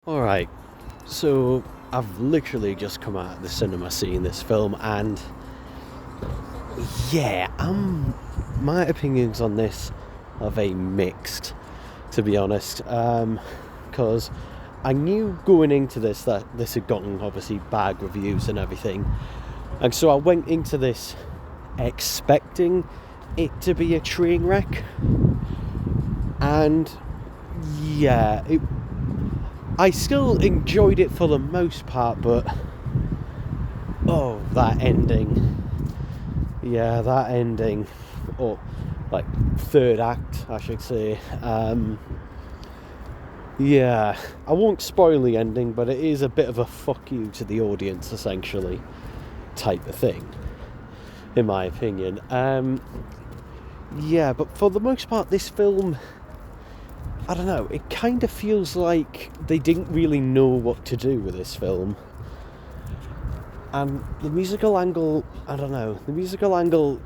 Alright, so I've literally just come out of the cinema seeing this film, and yeah, my opinions on this are very mixed, to be honest, because I knew going into this that this had gotten obviously bad reviews and everything, and so I went into this expecting it to be a train wreck, and yeah, I still enjoyed it for the most part, but oh, that ending. Yeah, that ending. Or, like, third act, I should say. Yeah, I won't spoil the ending, but it is a bit of a fuck you to the audience, essentially, type of thing, in my opinion. Yeah, but for the most part, this film, I don't know, it kind of feels like they didn't really know what to do with this film. And the musical angle, I don't know,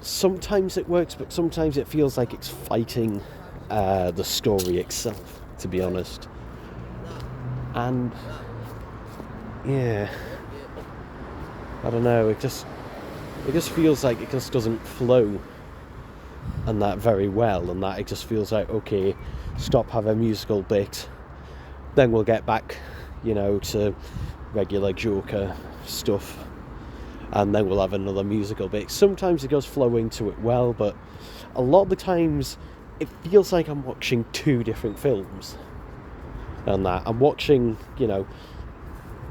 sometimes it works, but sometimes it feels like it's fighting the story itself, to be honest. And, yeah, I don't know, it just feels like it just doesn't flow and that very well, and that it just feels like, okay, stop, have a musical bit, then we'll get back, to regular Joker stuff, and then we'll have another musical bit. Sometimes it does flow into it well, but a lot of the times it feels like I'm watching two different films. And that I'm watching,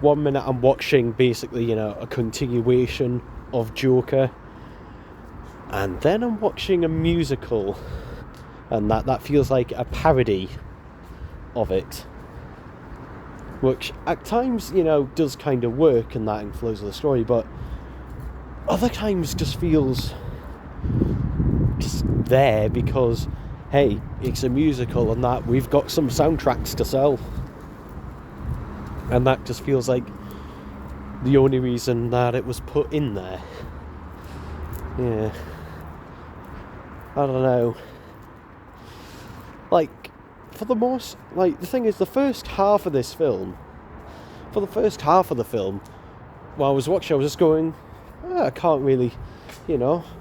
1 minute I'm watching basically, a continuation of Joker, and then I'm watching a musical, and that feels like a parody of it, which at times, does kind of work, and that inflows the story, but other times just feels just there because, hey, it's a musical and that we've got some soundtracks to sell, and that just feels like the only reason that it was put in there. Yeah, I don't know. Like, for the most, like, the thing is, the first half of the film, while I was watching, I was just going, I can't really,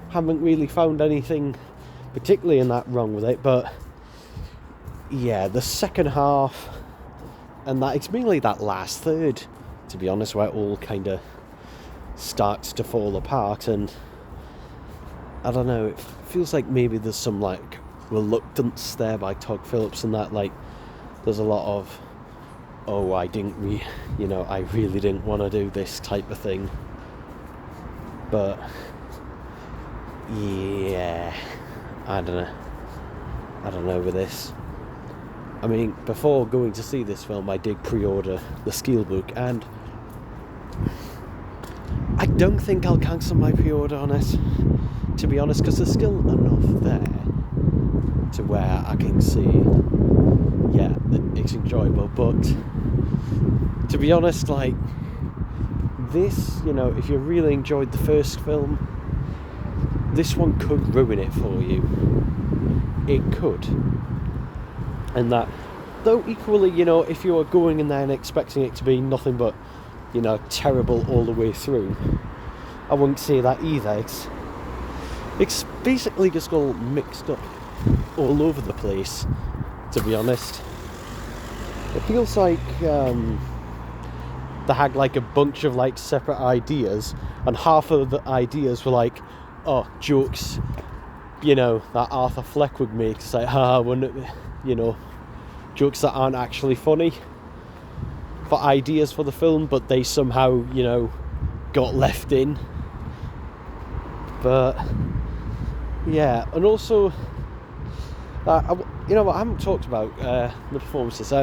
haven't really found anything particularly in that wrong with it, but yeah, the second half, and that it's mainly that last third, to be honest, where it all kind of starts to fall apart, and I don't know, it feels like maybe there's some, like, reluctance there by Todd Phillips, and that, like, there's a lot of, I really didn't want to do this type of thing, but yeah, I don't know with this. I mean, before going to see this film, I did pre-order the Steelbook, and I don't think I'll cancel my pre-order on it, to be honest, because there's still enough there to where I can see, yeah, it's enjoyable. But to be honest, like, this, if you really enjoyed the first film, this one could ruin it for you. It could. And that, though equally, if you are going in there and expecting it to be nothing but, terrible all the way through, I wouldn't say that either. It's basically just all mixed up all over the place, to be honest. It feels like they had like a bunch of like separate ideas, and half of the ideas were like, jokes, that Arthur Fleck would make. It's like, jokes that aren't actually funny for ideas for the film, but they somehow, got left in. But yeah, and also, I haven't talked about the performances.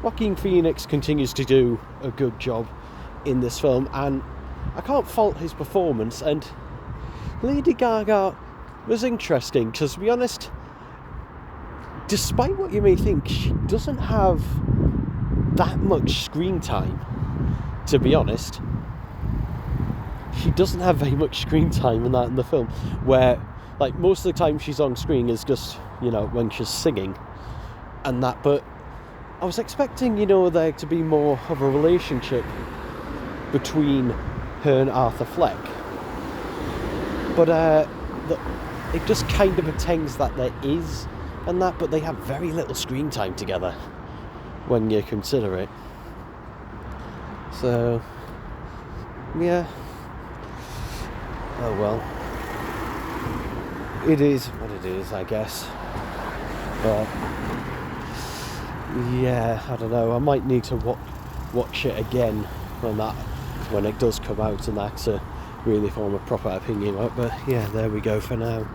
Joaquin Phoenix continues to do a good job in this film, and I can't fault his performance. And Lady Gaga was interesting, because, to be honest, despite what you may think, she doesn't have that much screen time, to be honest. She doesn't have very much screen time in the film, where, like, most of the time she's on screen is just, when she's singing and that, but I was expecting, you know, there to be more of a relationship between her and Arthur Fleck, but it just kind of pretends that there is, and that, but they have very little screen time together when you consider it. So, yeah. Oh well. It is what it is, I guess. But yeah, I don't know. I might need to watch it again when it does come out, and that to really form a proper opinion on it. But yeah, there we go for now.